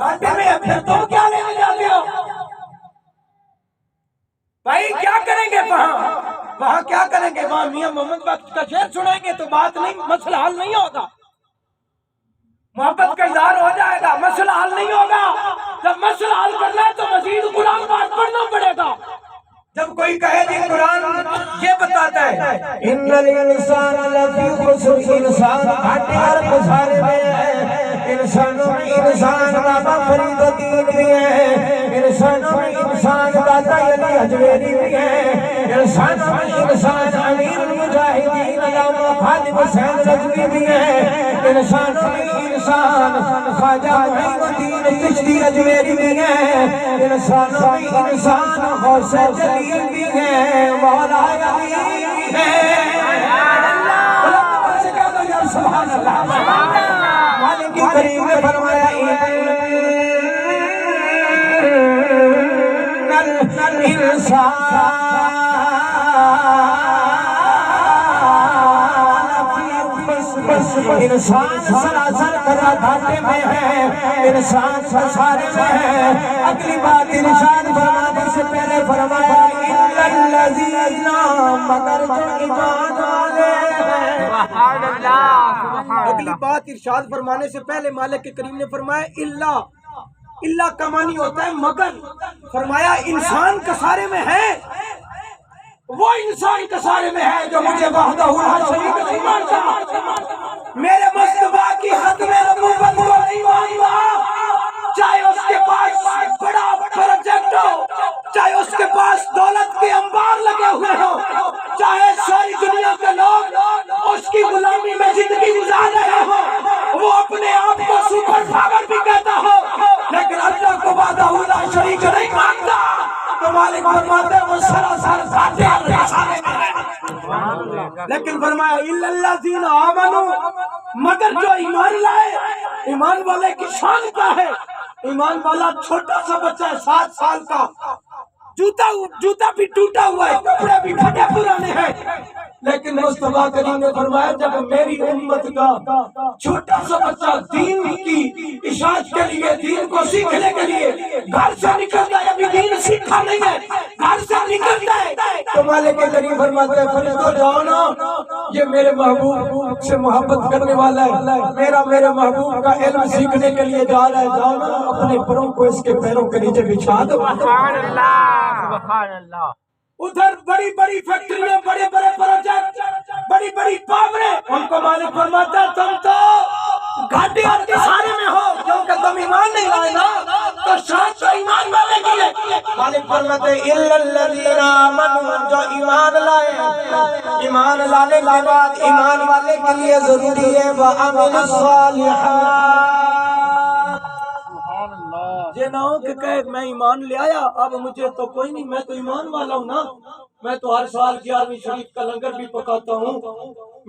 گھاٹے میں پھر تم کیا لینے جاتے ہو؟ بھائی کیا کریں گے وہاں کیا کریں گے؟ وہاں میاں محمد بخش کا شعر سنائیں گے تو بات نہیں، مسئلہ حل نہیں ہوگا، محبت کا اظہار ہو جائے گا، مسئلہ حل نہیں ہوگا۔ جب مسئلہ حل کرنا ہے تو مزید قرآن پاک پڑھنا پڑے گا۔ جب کوئی کہے جی قرآن یہ بتاتا ہے ان الانسان لفی خسر، انسان گھاٹے اور خسارے میں ہے، انسانوں میں انسان بابا فرید الدین بھی ہے، انسانوں میں انسان داتا علی حجویری بھی ہے، انسانوں میں انسان امیر المجاہدین علامہ خالد حسین رضوی بھی ہے، انسانوں میں انسان خواجہ معین الدین چشتی اجمیری بھی ہے، انسانوں میں انسان غوث جلیل بھی ہے، مولا علی بھی ہے۔ سبحان اللہ، مالک کریم نے فرمایا انسان سراسر کرا گھاٹے میں ہے، انسان خسارے میں ہے۔ اگلی بات ارشاد فرمانے سے پہلے فرمایا اِلَّا الَّذِينَ، مگر جو ایمان والے ہیں۔ اگلی بات ارشاد فرمانے سے پہلے مالک کریم نے فرمایا اللہ کا معنی ہوتا ہے مگر، فرمایا انسان کسارے میں ہے، وہ انسان کسارے میں ہے جو مجھے وحدہ لا شریک نہیں مانتا، میرے مصطفیٰ کی ختم نبوت کو نہیں مانتا، چاہے اس کے پاس بڑا پروجیکٹ ہو، چاہے اس کے پاس دولت کے انبار لگے ہوئے ہوں، چاہے ساری دنیا کے لوگ اس کی غلامی میں زندگی گزار رہے ہوں، وہ اپنے آپ کو سپر پاور بھی کہتا ہو، لیکن اللہ کو وحدہ لا شریک نہیں مانتا، تو مالک فرماتے ہیں وہ سراسر گھاٹے اور خسارے میں ہے۔ لیکن فرمایا اِلَّا الَّذِينَ آمَنُوا، مگر جو ایمان لائے۔ ایمان والے کی شان کیا ہے؟ ایمان والا چھوٹا سا بچہ ہے 7 سال کا، جوتا بھی ٹوٹا ہوا ہے، کپڑے بھی پھٹے پرانے ہیں، لیکن مصطفیٰ کریم نے فرمایا جب میری امت کا چھوٹا سا بچہ دین کی اشاعت کے لیے، دین کو سیکھنے کے لیے گھر سے نکلتا ہے، ابھی دین سیکھا نہیں ہے، گھر سے نکلتا ہے، تو مالک کریم فرماتے ہیں فرشتوں جاؤ نا، یہ میرے محبوب سے محبت کرنے والا ہے، میرے محبوب کا علم سیکھنے کے لیے جا رہا ہے، جاؤ نا اپنے پروں کو اس کے پیروں کے نیچے بچھا دو۔ سبحان اللہ، سبحان اللہ۔ ادھر بڑی بڑی فیکٹریاں، بڑے بڑے پروجیکٹ، بڑی بڑی پاوریں، ان کو مالک فرماتا ہے تم تو گھاٹے اور خسارے میں ہو، کیونکہ تم ایمان نہیں لائے نا، تو شان تو ایمان والے کی ہے۔ مالک فرماتے ہیں اِلَّا الَّذِينَ آمَنُوا، جو ایمان لائے، ایمان لانے کے بعد ایمان والے کے لیے ضروری ہے وَعَمِلُوا الصَّالِحَاتِ، یہ نہ ہو کہ کہے میں ایمان لے آیا اب مجھے تو کوئی نہیں، میں تو ایمان والا ہوں نا، میں تو ہر سال 11ویں شریف کا لنگر بھی پکاتا ہوں،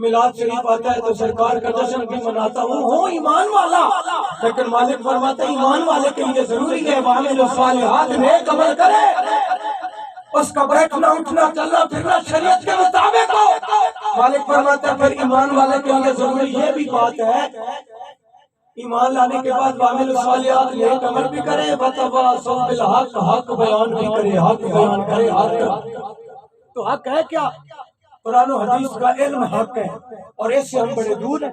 میلاد شریف آتا ہے تو سرکار کا جشن بھی مناتا ہوں ایمان والا، لیکن مالک فرماتے ہیں ایمان والے کے لیے ضروری ہے وَعَمِلُوا الصَّالِحَاتِ، نیک عمل کرے، اس کا بیٹھنا اٹھنا چلنا پھرنا شریعت کے مطابق ہو۔ مالک فرماتے ہیں پھر ایمان والے کے لیے ضروری یہ بھی بات ہے، ایمان لانے کے بعد وَعَمِلُوا الصَّالِحَاتِ، نیک عمل بھی کرے، وَتَوَاصَوْا بِالْحَقِّ، حق بیان بھی کرے، حق بیان کرے، حق تو حق ہے کیا؟ قرآن و حدیث کا علم حق ہے، اور اس سے ہم بڑے دور ہیں۔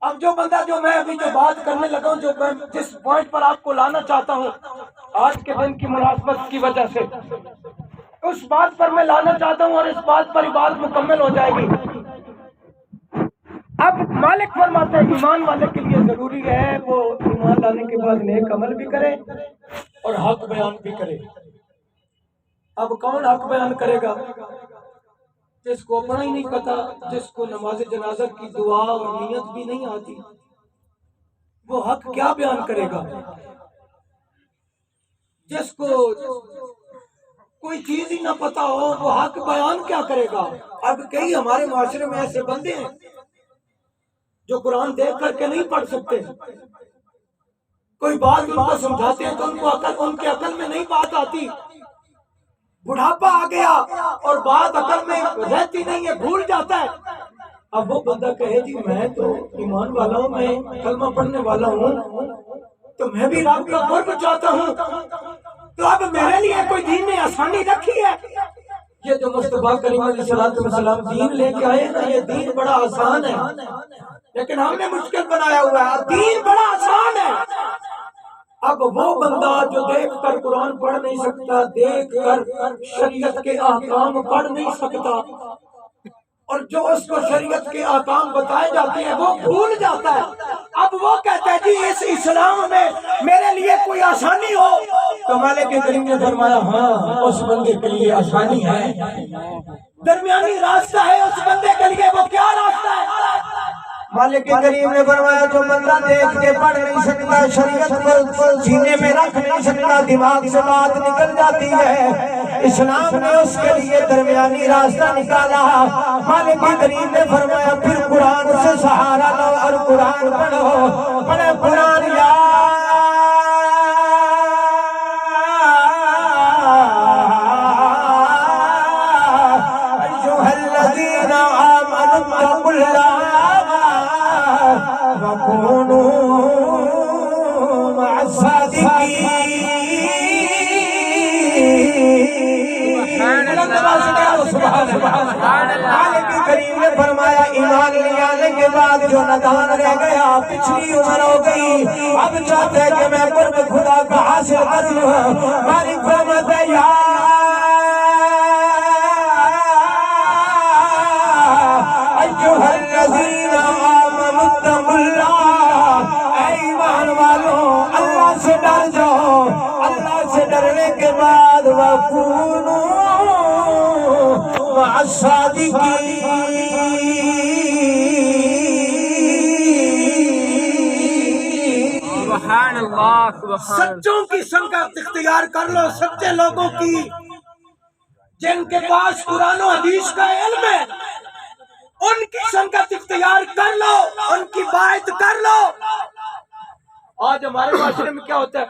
اب جو بندہ جو میں ابھی جو بات کرنے لگا ہوں، جو میں جس پوائنٹ پر آپ کو لانا چاہتا ہوں آج کے دن کی مناسبت کی وجہ سے، اس بات پر میں لانا چاہتا ہوں، اور اس بات پر ہی بات مکمل ہو جائے گی۔ اب مالک فرماتے ہیں ایمان والے کے لیے ضروری ہے وہ ایمان لانے کے بعد نیک عمل بھی کرے اور حق بیان بھی کرے۔ اب کون حق بیان کرے گا؟ جس کو اپنا ہی نہیں پتا، جس کو نماز جنازہ کی دعا اور نیت بھی نہیں آتی، وہ حق کیا بیان کرے گا؟ جس کو کوئی چیز ہی نہ پتا ہو وہ حق بیان کیا کرے گا؟ اب کئی ہمارے معاشرے میں ایسے بندے ہیں جو قرآن دیکھ کر کے نہیں پڑھ سکتے، کوئی بات ان کو سمجھاتے ہیں تو ان کے عقل میں نہیں بات آتی، بڑھاپا آ گیا اور بات عقل میں رہتی نہیں ہے، بھول جاتا ہے۔ اب وہ بندہ کہے جی میں تو ایمان والا ہوں، میں کلمہ پڑھنے والا ہوں، تو میں بھی رب کا قرب چاہتا ہوں، تو اب میرے لیے کوئی دین نے آسانی رکھی ہے؟ یہ جو مصطفیٰ کریم علیہ السلام دین لے کے آئے نا، یہ دین بڑا آسان ہے، لیکن ہم نے مشکل بنایا ہوا ہے۔ دین بڑا آسان ہے۔ اب وہ بندہ جو دیکھ کر قرآن پڑھ نہیں سکتا، دیکھ کر شریعت کے احکام پڑھ نہیں سکتا، اور جو اس کو شریعت کے احکام بتائے جاتے ہیں وہ بھول جاتا ہے، اب وہ کہتا ہے جی اس اسلام میں میرے لیے کوئی آسانی ہو، تو مالک کریم نے فرمایا ہاں اس بندے کے لیے آسانی ہے، درمیانی راستہ ہے اس بندے کے لیے۔ وہ کیا راستہ ہے؟ مالک کریم نے فرمایا جو بندہ دیکھ کے پڑھ نہیں سکتا، شریعت کو سینے میں رکھ نہیں سکتا، دماغ سے بات نکل جاتی ہے، اسلام نے اس کے لیے درمیانی راستہ نکالا۔ مالک کریم نے فرمایا پھر قرآن سے سہارا لو اور قرآن پڑھو، پڑھے قرآن یا ایھا الذین آمنوا اتقوا اللہ وَكُونُوا مَعَ الصَّادِقِينَ۔ مالک کریم نے فرمایا ایمان لے آنے کے بعد جو نادان رہ گیا، پچھلی عمر ہو گئی، اب چاہتے ہیں کہ میں قرب خدا کا حاصل کر لوں، مالک فرماتا ہے یا ایھا الذین آمنوا اتقوا اللہ، اے ایمان والوں اللہ سے ڈر جاؤ، اللہ سے ڈرنے کے بعد وَكُونُوا مَعَ الصَّادِقِينَ۔ سبحان اللہ، سبحان سچوں کی سنگت اختیار کر لو، سچے لوگوں کی، جن کے پاس قرآن و حدیث کا علم ہے، ان کی سنگت اختیار کر لو، ان کی بات کر لو۔ آج ہمارے معاشرے میں کیا ہوتا ہے،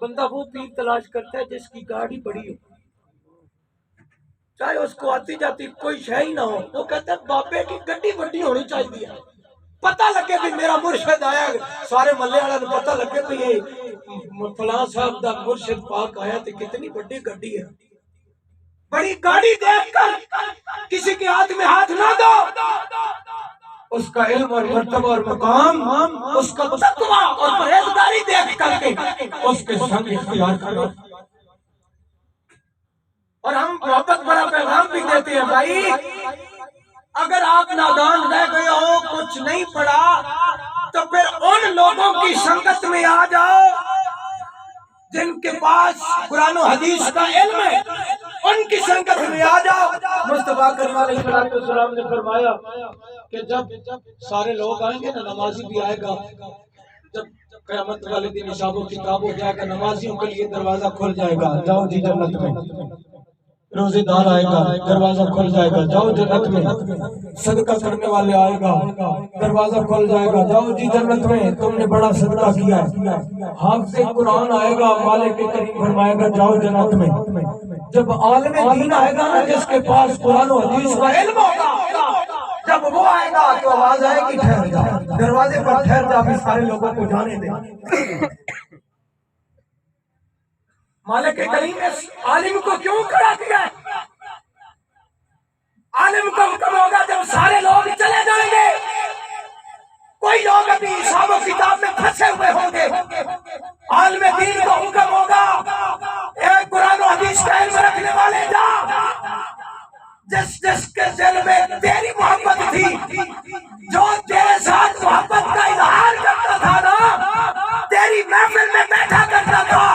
بندہ وہ پیر تلاش کرتا ہے جس کی گاڑی بڑی ہو، چاہے اس کو آتی جاتی کوئی شے ہی نہ ہو، وہ کہتا ہے بابے کی گڈی بڑی ہونی چاہیے، پتہ لگے بھی میرا مرشد آیا، سارے محلے والوں کو پتہ لگے بھی یہ فلاں صاحب دا مرشد پاک آیا تو کتنی بڑی گڈی ہے۔ بڑی گاڑی دیکھ کر کسی کے ہاتھ میں ہاتھ نہ دو، اس کا علم اور مرتبہ اور مقام، اس کا تقویٰ اور پرہیزگاری دیکھ کر کے اس کے سنگ اختیار کرو۔ اور ہم محبت بڑا پیغام بھی دیتے ہیں، بھائی اگر آپ نادان رہ گئے ہو، کچھ نہیں پڑھا، تو پھر ان لوگوں کی سنگت میں آ جاؤ جن کے پاس قرآن و حدیث کا علم ہے، ان کی سنگت میں آ جاؤ۔ مصطفیٰ کریم علیہ السلام نے فرمایا کہ جب سارے لوگ آئیں گے نا، نمازی بھی آئے گا، جب قیامت والے دن حساب و کتاب ہو جائے گا، نمازیوں کے لیے دروازہ کھل جائے گا، جاؤ جی جنت میں، روزے دار آئے گا، دروازہ کھل جائے گا، جاؤ جنت میں، صدقہ کرنے والے آئے گا، دروازہ کھل جائے گا، جاؤ جی جنت میں، تم نے بڑا صدقہ کیا ہے۔ حافظ قرآن آئے گا، مالک کریم فرمائے گا جاؤ جنت میں۔ جب عالم دین آئے گا نا، جس کے پاس قرآن و حدیث کا علم ہوگا، جب وہ آئے گا تو آواز آئے گی ٹھہر جا، دروازے پر ٹھہر جا، بھی سارے لوگوں کو جانے دے۔ مالک کریم نے عالم کو کیوں کھڑا کیا ہے؟ عالم کو حکم ہوگا جب سارے لوگ چلے جائیں گے، کوئی لوگ ابھی حساب و کتاب میں پھنسے ہوئے ہوں گے، عالم دین کو حکم ہوگا اے قرآن و حدیث کا علم رکھنے والے جا، جس جس کے دل میں تیری محبت تھی، جو تیرے ساتھ محبت کا اظہار کرتا تھا نا، تیری محفل میں بیٹھا کرتا تھا،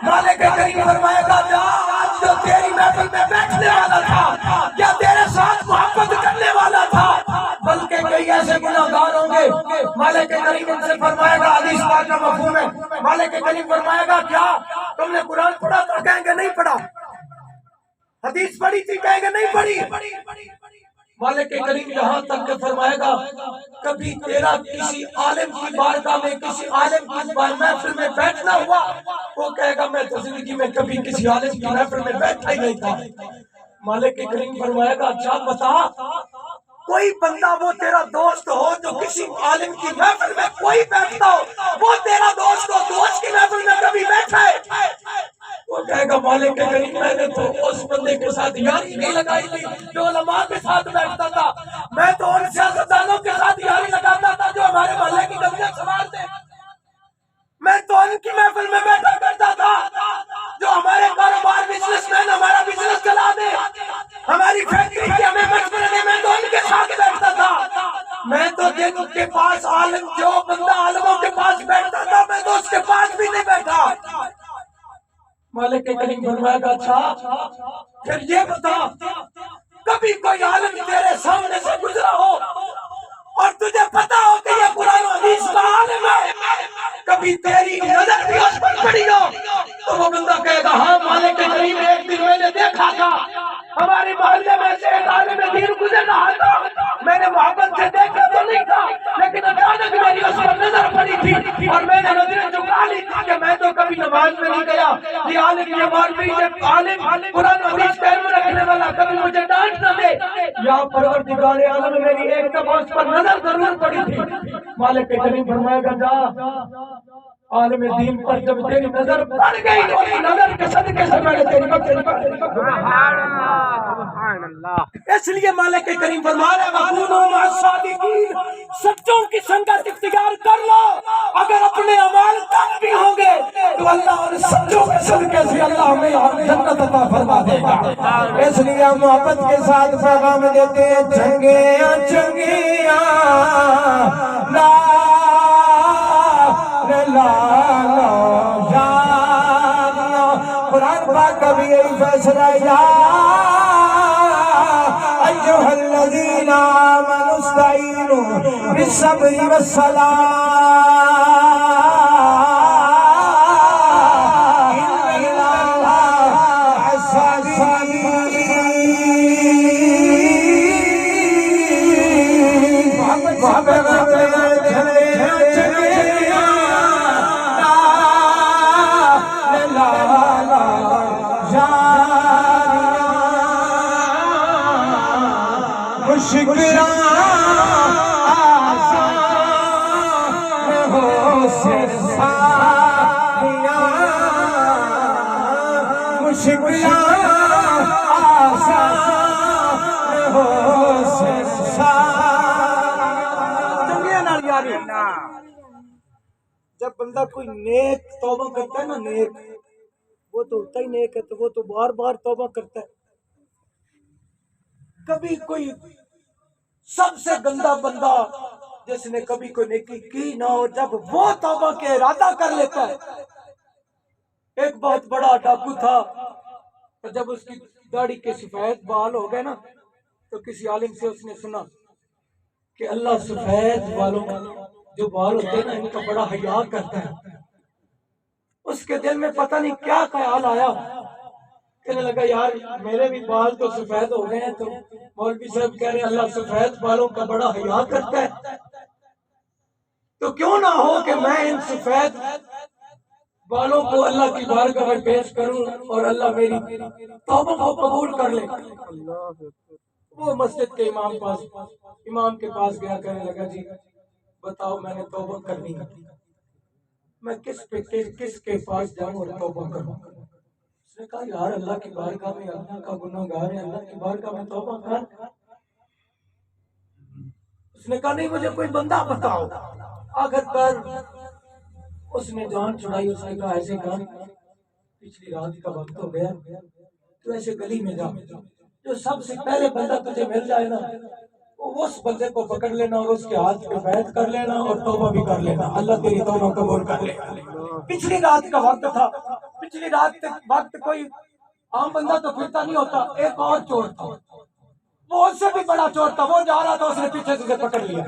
مالک کریم فرمائے گا جا، آج جو تیری محفل میں بیٹھنے والا تھا یا تیرے ساتھ محبت کرنے والا تھا، بلکہ کئی ایسے گناہگار ہوں گے، مالک کریم ان سے فرمائے گا، حدیث پاک کا مفہوم ہے، مالک کریم فرمائے گا کیا تم نے قرآن پڑھا؟ تو کہیں گے نہیں پڑھا۔ حدیث پڑھی تھی؟ کہیں گے نہیں پڑھی۔ مالک کریم یہاں تک کہ فرمائے گا کبھی تیرا کسی عالم کی بارگاہ میں، کسی عالم کی محفل میں بیٹھنا ہوا؟ وہ کہے گا میں تو زندگی میں کبھی کسی عالم کی محفل میں بیٹھا ہی نہیں تھا۔ مالک کریم فرمائے گا اچھا بتا، کوئی بندہ وہ تیرا دوست ہو جو کسی عالم کی محفل میں کوئی بیٹھتا ہو، وہ تیرا دوست ہو، دوست کی محفل کہا مالک کریم میں نے تو اس بندے کے ساتھ یاری نہیں لگائی تھی جو علماء کے ساتھ بیٹھتا تھا، میں تو ان سیاستدانوں کے ساتھ یاری لگاتا تھا جو ہمارے محلے کی گلیاں سنوارتے، میں تو ان کی محفل میں بیٹھا کرتا تھا جو ہمارے کاروبار بزنس مین ہمارا بزنس چلا دے، ہماری فیکٹری کی ہمیں مشورے دے، میں تو ان کے ساتھ بیٹھتا تھا، میں تو جن کے پاس عالم جو بندہ عالموں کے پاس بیٹھتا تھا میں تو اس کے پاس بھی نہیں بیٹھا۔ مالک کریم فرمائے گا اچھا پھر یہ بتا کبھی کوئی عالم تیرے سامنے سے گزرا ہو اور تجھے پتا ہو کہ یہ قرآن و حدیث کا عالم ہے، کبھی تیری نظر بھی اس پر پڑی ہو تو وہ بندہ کہے گا ہاں مالک کریم ایک دن میں نے دیکھا تھا ہمارے محلے میں سے ایک عالم دین گزر رہا تھا، میں نے محبت سے دیکھا تو نہیں تھا لیکن اچانک میری اس پر نظر پڑی تھی اور میں نے نظریں جھکا لی تھی کہ میں تو کبھی نماز میں نہیں گیا، یہ عالم یہ مولوی یہ عالم قرآن و حدیث کا علم رکھنے والا کبھی مجھے ڈانٹ نہ دے، یا پروردگار عالم میری ایک دفعہ اس پر نظر ضرور پڑی تھی۔ مالک کریم فرمائے گا جا عالم دین پر جب تیری نظر پڑ گئی تو اس نظر کے صدقے سے میں نے تیری اس لیے مالک کریم فرما رہے وَكُونُوا مَعَ الصَّادِقِينَ، سچوں کی سنگت اختیار کر لو، اگر اپنے اعمال تنگ بھی ہوں گے تو اللہ اور سچوں کے صدقے سے اللہ ہمیں جنت عطا فرما دے گا۔ اس لیے محبت کے ساتھ پیغام دیتے ہیں چنگیاں چنگیاں لا لا جانیاں، قرآن پاک کا بھی یہی فیصلہ یا ایھا الذین آمنوا استعینوا بالصبر والصلاۃ جب بندہ کوئی نیک توبہ کرتا ہے نا نیک، وہ تو ہوتا ہی نیک ہے تو وہ تو بار بار توبہ کرتا ہے۔ کبھی کوئی سب سے گندا بندہ جس نے کبھی کوئی نیکی کی نہ ہو جب وہ توبہ کے ارادہ کر لیتا ہے، ایک بہت بڑا ڈاکو تھا اور جب اس کی داڑھی کے سفید بال ہو گئے نا تو کسی عالم سے اس نے سنا کہ اللہ سفید بالوں جو بال ہوتے ہیں نا ان کا بڑا حیا کرتا ہے۔ اس کے دل میں پتہ نہیں کیا خیال آیا، کہنے لگا یار میرے بھی بال تو سفید ہو گئے ہیں تو مولوی صاحب کہہ رہے ہیں اللہ سفید بالوں کا بڑا حیا کرتا ہے، تو کیوں نہ ہو کہ میں ان سفید بالوں کو اللہ کی بارگاہ میں پیش کروں اور اللہ میری توبہ کو قبول کر لے۔ وہ مسجد کے امام کے پاس گیا، کہنے لگا جی بتاؤ میں نے توبہ کرنی ہے، میں کس کے پاس جاؤں اور توبہ کروں؟ اس نے کہا یار اللہ کی بارگاہ میں اللہ کا گناہ گار ہے، اللہ کی بارگاہ میں توبہ کر۔ اس نے کہا نہیں مجھے کوئی بندہ بتاؤ۔ آخر کر اس نے جان چھڑائی، اس نے کہا ایسے کر پچھلی رات کا وقت ہو گیا تو ایسے گلی میں جا، جو سب سے پہلے بندہ تجھے مل جائے نا اس بندے کو پکڑ لینا اور اس کے ہاتھ پہ بیعت کر لینا اور توبہ بھی کر لینا، اللہ تیری توبہ قبول کر لے گا۔ پچھلی رات کا وقت تھا، پچھلی رات کے وقت کوئی عام بندہ تو پھرتا نہیں ہوتا، ایک اور چور تھا، وہ اس سے بھی بڑا چور تھا، وہ جا رہا تھا، اس نے پیچھے سے پکڑ لیا،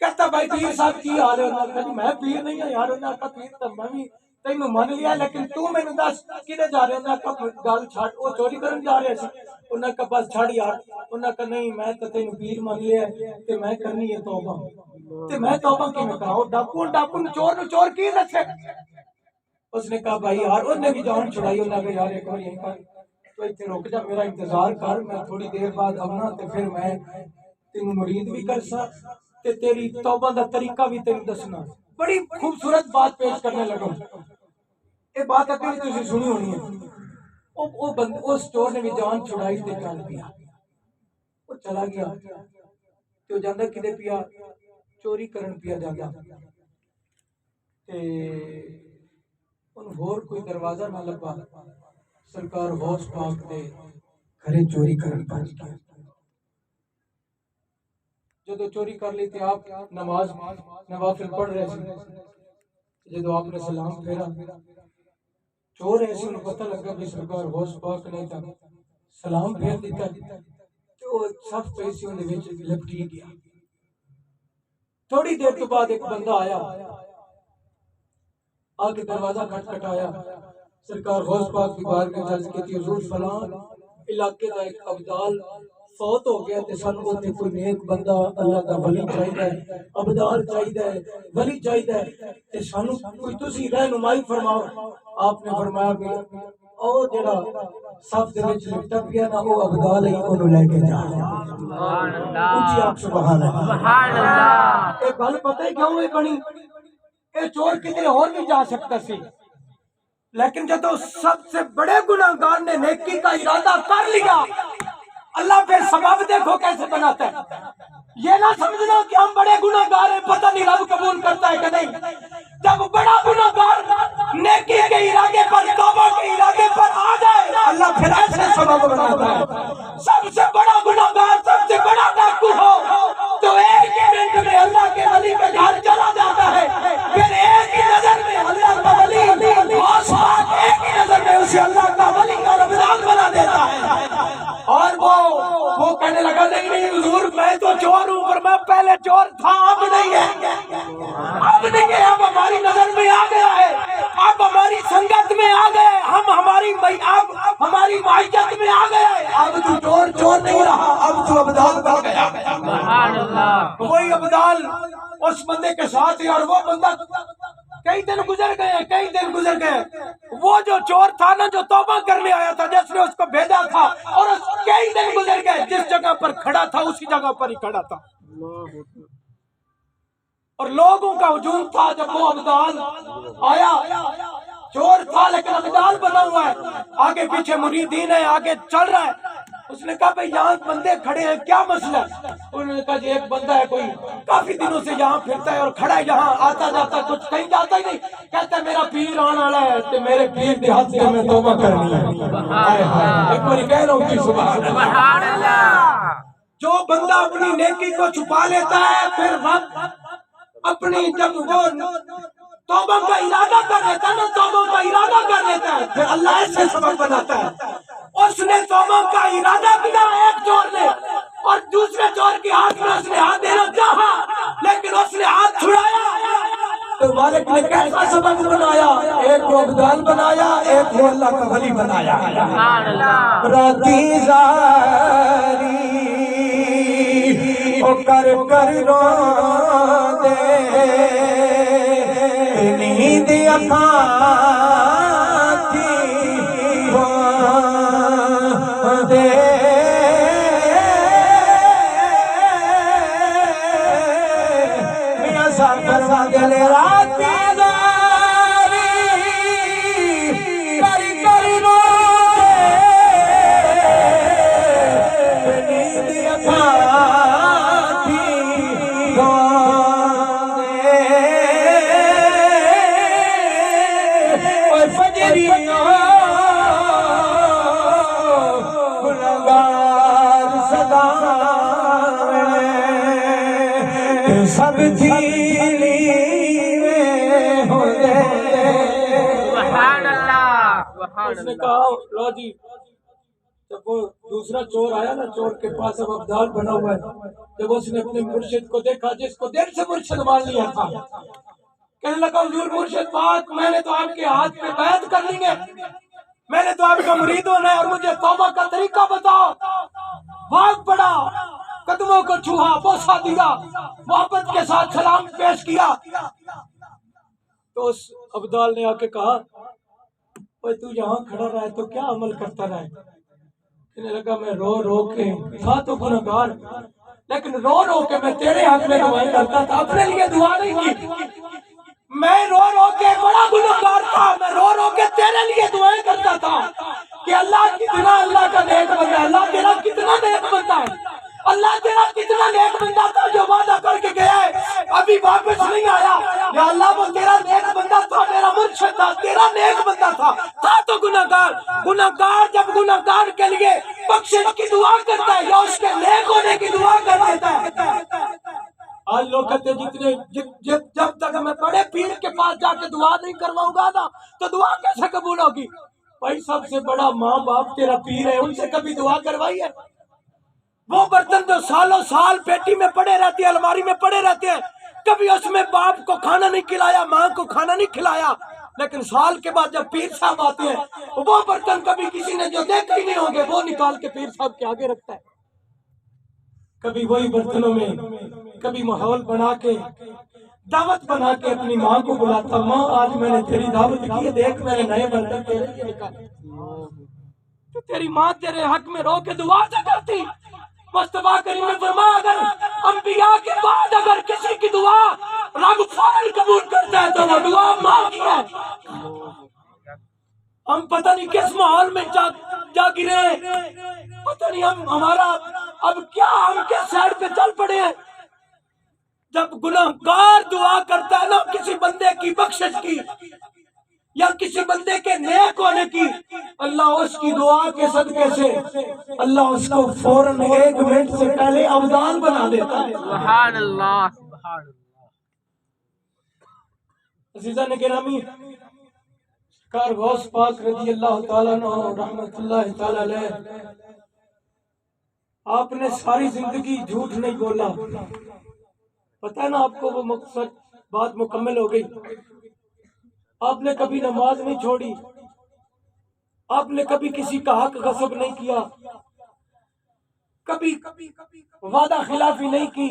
کہتا بھائی پیر صاحب کی حال ہے؟ میں پیر نہیں ہوں یار، انہوں نے کہا پیر تو میں بھی تینوں مان لیا لیکن تو میں نے دس کدھر جا رہے ہیں؟ انہوں نے کہا گل چھڑ، وہ چوری کرن جا رہے تھے، انہوں نے کہا بس چھڑ یار، انہوں نے کہا نہیں میں تو تینوں پیر مان لیا تے میں کرنی ہے توبہ، تے میں توبہ کی میں کہا ڈاکو چور نو چور کی دسے؟ اس نے کہا بھائی یار، انہوں نے بھی جان چھڑائی، انہوں نے کہا یار ایک بار یہیں پر تو اتنے رک جا، میرا انتظار کر، میں تھوڑی دیر بعد آنا تے پھر میں تینوں مرید بھی کر سا تے تیری توبہ دا طریقہ بھی تینوں دسنا۔ بڑی خوبصورت بات پیش کرنے لگا، یہ بات اکیلی تسی سنی ہونی ہے۔ اس چور نے بھی جان چھڑائی تے چل پیا، وہ چلا گیا تو جانا کدے پیا چوری کرن پیا جانا تے ان ہور کوئی دروازہ نہ لبا، سرکار غوث پاک دے گھرے چوری کرن پہنچ گیا۔ جدو چوری کر لی تے آپ نماز نوافل پڑھ رہے تھے، جدو آپ نے سلام پھیرا چور ایسے انہوں پتہ لگا کہ سرکار غوث پاک نے تھا سلام پھیر دیتا تو سب پیسے انہیں وچ لپٹی گیا۔ تھوڑی دیر تو بعد ایک بندہ آیا، آگے دروازہ کھٹکھٹایا، سرکار غوث پاک کی بارگاہ میں عرض کی تھی حضور فلان علاقے کا ایک ابدال فوت ہو گیا تے سن کو تے کوئی نیک بندہ اللہ کا ولی چاہیے، ابدال چاہیے، ولی چاہیے تے سانو کوئی تسی رہنمائی فرماؤ۔ آپ نے فرمایا کہ او جڑا صف دے وچ لپٹا پیا نا او ابدال ہی اونوں لے کے جا۔ سبحان اللہ، اونچی آپ سبحان اللہ۔ سبحان اللہ۔ اے گل پتہ ہے کیوں ہوئی بنی؟ اے چور کدھر اور بھی جا سکتا سی، لیکن جب سب سے بڑے گناہگار نے نیکی کا ارادہ کر لیا، اللہ پھر سبب دیکھو کیسے بناتا ہے۔ یہ نہ سمجھنا کہ ہم بڑے گناہگار ہیں پتہ نہیں رب قبول کرتا ہے کہ نہیں۔ جب بڑا گناہگار نیکی کے ارادے پر توبہ کے ارادے پر آ جائے اللہ پھر ایسے سبب بناتا ہے۔ سب سے بڑا گناہگار سب سے بڑا ڈاکو ہو تو ایک ہی منٹ میں اللہ کے ولی کے گھر چلا جاتا ہے، پھر ایک ہی نظر میں اللہ کا ولی غوث پاک ایک ہی نظر میں اسے اللہ کا ولی اور ابدال بنا دیتا ہے۔ اور وہ کہنے لگا نہیں نہیں حضور میں تو چور ہوں، پر میں پہلے چور تھا اب نہیں ہے، اب نہیں ہے، اب ہماری نظر میں آ گیا ہے، اب ہماری سنگت میں آ گئے، ہم ہماری معیت میں آ گئے، اب تو چور نہیں رہا، اب تو ابدال بن گیا۔ سبحان اللہ۔ وہی ابدال اس بندے کے ساتھ ہی، اور وہ بندہ کئی دن گزر گئے، وہ جو چور تھا نا جو توبہ کرنے آیا تھا جس نے اس کو بھیجا تھا، اور کئی دن گزر گئے، جس جگہ پر کھڑا تھا اسی جگہ پر ہی کھڑا تھا، اور لوگوں کا ہجوم تھا۔ جب وہ ابدال آیا، چور تھا لیکن ابدال بنا ہوا ہے، آگے پیچھے مریدین ہے، آگے چل رہا ہے، اس نے کہا بھئی یہاں بندے کھڑے ہیں کیا مسئلہ ہے؟ انہوں نے کہا جی ایک بندہ ہے کوئی کافی دنوں سے یہاں پھرتا ہے اور کھڑا ہے یہاں، آتا جاتا کچھ کہیں جاتا ہی نہیں، کہتا ہے میرا پیر آنے والا ہے تو میرے پیر دیہات سے میں توبہ کرنی ہے۔ ایک بار کہہ رہا ہوں کہ سبحان اللہ۔ جو بندہ اپنی نیکی کو چھپا لیتا ہے پھر وقت اپنی جب وہ توبہ کا ارادہ کر لیتا ہے نا، توبہ کا ارادہ کر لیتا ہے پھر اللہ ایسے سبب بناتا ہے۔ اس نے توبہ کا ارادہ کیا ایک چور نے، اور دوسرے چور کے ہاتھ میں اس نے ہاتھ دینا چاہا لیکن اس نے ہاتھ چھڑایا تو مالک نے کیسا سبب بنایا؟ ایک کو ابدال بنایا، ایک کو اللہ کا ولی بنایا۔ سبحان اللہ۔ راتی زاری او کر کر رو دے نیند اکھاں تھی دے میاں سافر گلے راتی زاری کر کر رو دے نیند اکھاں تھی اور فجری گناہگار صدا سب جھیلی میں ہو گئے۔ سبحان اللہ، سبحان اس نے اللہ۔ کہا لو جی، جب وہ دوسرا چور آیا نا، چور کے پاس اب ابدال بنا ہوا ہے، جب اس نے اپنے مرشد کو دیکھا جس کو دل سے مرشد مان لیا تھا، کہنے لگا حضور مرشد پاک میں نے تو آپ کے ہاتھ پہ بیعت کر لی ہے، میں نے تو آپ کا مرید ہونا ہے اور مجھے توبہ کا طریقہ بتاؤ۔ بھاگ پڑا، قدموں کو چھوا، بوسہ دیا، محبت کے ساتھ سلام پیش کیا، تو اس ابدال نے آ کے کہا تو یہاں کھڑا رہا ہے تو کیا عمل کرتا رہا ہے؟ کہنے لگا میں رو رو کے تھا تو گناہگار، لیکن رو رو کے میں تیرے حق میں دعائیں کرتا تھا، اپنے لیے دعا نہیں کی، میں رو رو کے بڑا گناہگار تھا، میں رو رو کے تیرے لیے دعائیں کرتا تھا کہ اللہ سے تھا، تیرا نیک بندہ تھا تو گناہگار۔ گناہگار جب گناہگار کے لیے بخشش کی دعا کرتا ہے یا اس کے نیک ہونے کی دعا کر دیتا ہے۔ آج لوگ کہتے ہیں جب تک میں بڑے پیر کے پاس جا کے دعا نہیں کرواؤں گا نا تو دعا کیسے قبول ہوگی؟ بھائی سب سے بڑا ماں باپ تیرا پیر ہے، ان سے کبھی دعا کروائی ہے؟ وہ برتن جو سالوں سال پیٹی میں پڑے رہتے ہیں، الماری میں پڑے رہتے ہیں، کبھی اس میں باپ کو کھانا نہیں کھلایا، ماں کو کھانا نہیں کھلایا، لیکن سال کے بعد جب پیر صاحب آتے ہیں وہ برتن کبھی کسی نے جو دیکھے ہی نہیں ہوں گے وہ نکال کے پیر صاحب کے آگے رکھتا ہے۔ کبھی وہی برتنوں میں کبھی ماحول بنا کے دعوت بنا کے اپنی ماں کو بلاتا، ماں آج میں نے تیری دعوت کی ہے، دیکھ میں نے نئے برتن تیرے لیے نکالے۔ تو تیری ماں تیرے حق میں رو کے دعا سے کرتی۔ مصطفیٰ کریم نے فرمایا اگر انبیاء کے بعد اگر کسی کی دعا رب فوراً قبول کرتا ہے تو وہ دعا ماں کی ہے۔ ہم پتہ نہیں کس ماحول میں جا گرے، پتہ نہیں ہمارا اب کیا، ہم کس سائڈ پہ چل پڑے ہیں۔ جب گناہگار دعا کرتا ہے نا کسی بندے کی بخشش کی یا کسی بندے کے نیک ہونے کی، اللہ اس کی دعا کے صدقے سے اللہ اس کو فوراً 1 منٹ سے پہلے ابدال بنا دیتا ہے۔ سبحان اللہ، سبحان اللہ۔ عزیزان گرامی، سرکار غوث پاک رضی اللہ تعالیٰ عنہ رحمت اللہ تعالیٰ علیہ، آپ نے ساری زندگی جھوٹ نہیں بولا۔ پتہ ہے نا آپ کو وہ مقصد بات مکمل ہو گئی۔ آپ نے کبھی نماز نہیں چھوڑی، آپ نے کبھی کسی کا حق غصب نہیں کیا، کبھی وعدہ خلافی نہیں کی۔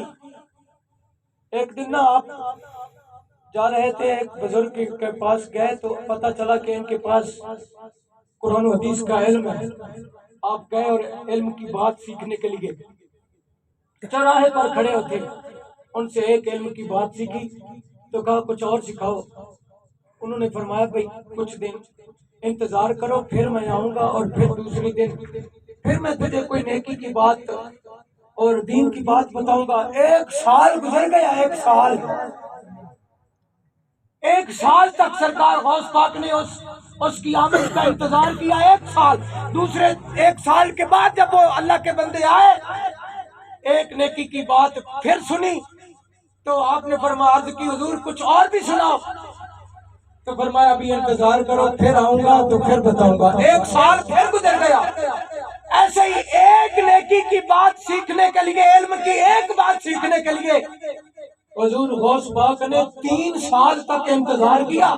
ایک دن نا آپ جا رہے تھے، ایک بزرگ کے پاس گئے تو پتہ چلا کہ ان کے پاس قرآن و حدیث کا علم ہے۔ آپ گئے اور علم کی بات سیکھنے کے لیے چوراہے پر کھڑے ہوتے، ان سے ایک علم کی بات سیکھی تو کہا کچھ اور سکھاؤ۔ انہوں نے فرمایا بھئی کچھ دن انتظار کرو، پھر میں آؤں گا اور پھر دوسری دن پھر میں تجھے کوئی نیکی کی بات اور دین کی بات بتاؤں گا۔ 1 سال گزر گیا، 1 سال تک سرکار غوث پاک نے اس کی آمد کا انتظار کیا، 1 سال۔ دوسرے 1 سال کے بعد جب وہ اللہ کے بندے آئے، ایک نیکی کی بات پھر سنی تو آپ نے فرمایا عرض کی حضور کچھ اور بھی سناؤ، تو فرمایا ابھی انتظار کرو، پھر آؤں گا تو پھر بتاؤں گا۔ 1 سال پھر گزر گیا۔ ایسے ہی ایک نیکی کی بات سیکھنے کے لیے، علم کی ایک بات سیکھنے کے لیے حضور غوث پاک نے 3 سال تک انتظار کیا۔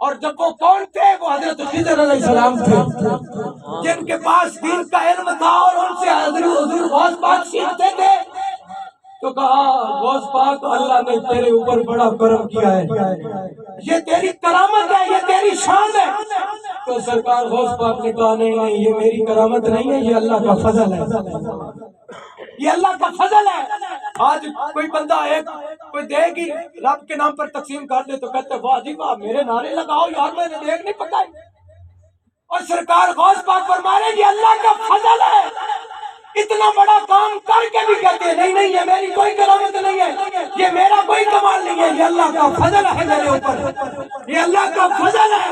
اور جب وہ کون تھے؟ وہ حضرت خضر علیہ السلام تھے، جن کے پاس دین کا علم تھا اور ان سے حضور غوث پاک سیکھتے تھے۔ تو کہا غوث پاک اللہ نے تیرے اوپر بڑا کرم کیا ہے، یہ تیری کرامت ہے، یہ تیری شان ہے۔ تو سرکار غوث پاک نے کہا نہیں، یہ میری کرامت نہیں ہے، یہ اللہ کا فضل ہے، یہ اللہ کا فضل ہے۔ آج کوئی بندہ کوئی دے گی رب کے نام پر تقسیم کر دے تو کہتے واہ جی واہ، میرے نعرے لگاؤ یار، میں نے دیکھ نہیں پکائی۔ اور سرکار غوث پاک فرما رہے یہ اللہ کا فضل ہے۔ اتنا بڑا کام کر کے بھی کہتے ہیں نہیں، یہ میری کوئی کرامت نہیں ہے، یہ میرا کوئی کمال نہیں ہے، یہ اللہ کا فضل ہے میرے اوپر، یہ اللہ کا فضل ہے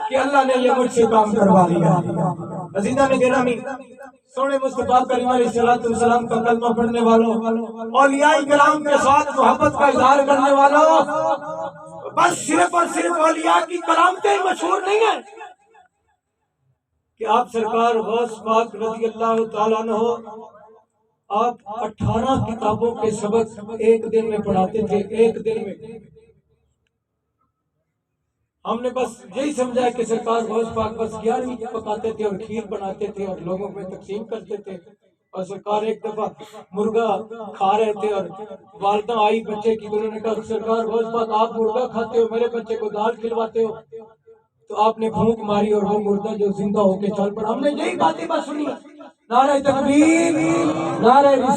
کہ اللہ نے یہ مجھ سے کام کروا لیا۔ عزیزان گرامی، سونے مصطفیٰ کریم علیہ الصلوۃ والسلام کا کلمہ پڑھنے والوں، اولیاء کرام کے ساتھ محبت کا اظہار کرنے والوں، بس صرف اور صرف اولیاء کی کرامتیں مشہور نہیں ہیں کہ آپ سرکار غوث پاک رضی اللہ تعالیٰ عنہ آپ 18 کتابوں کے سبق ایک دن میں پڑھاتے تھے، ایک دن میں۔ ہم نے بس یہی سمجھا ہے کہ سرکار غوث پاک بس 11ویں پکاتے تھے اور کھیر بناتے تھے اور لوگوں میں تقسیم کرتے تھے۔ اور سرکار ایک دفعہ مرغا کھا رہے تھے اور والدہ آئی بچے کی، انہوں نے کہا سرکار غوث پاک آپ مرغا کھاتے ہو، میرے بچے کو دال کھلواتے ہو۔ تو آپ نے پھونک ماری اور وہ مردہ جو زندہ ہو کے چل پڑا۔ ہم نے یہی باتیں بس سنی، نعرہ تکبیر، نعرہ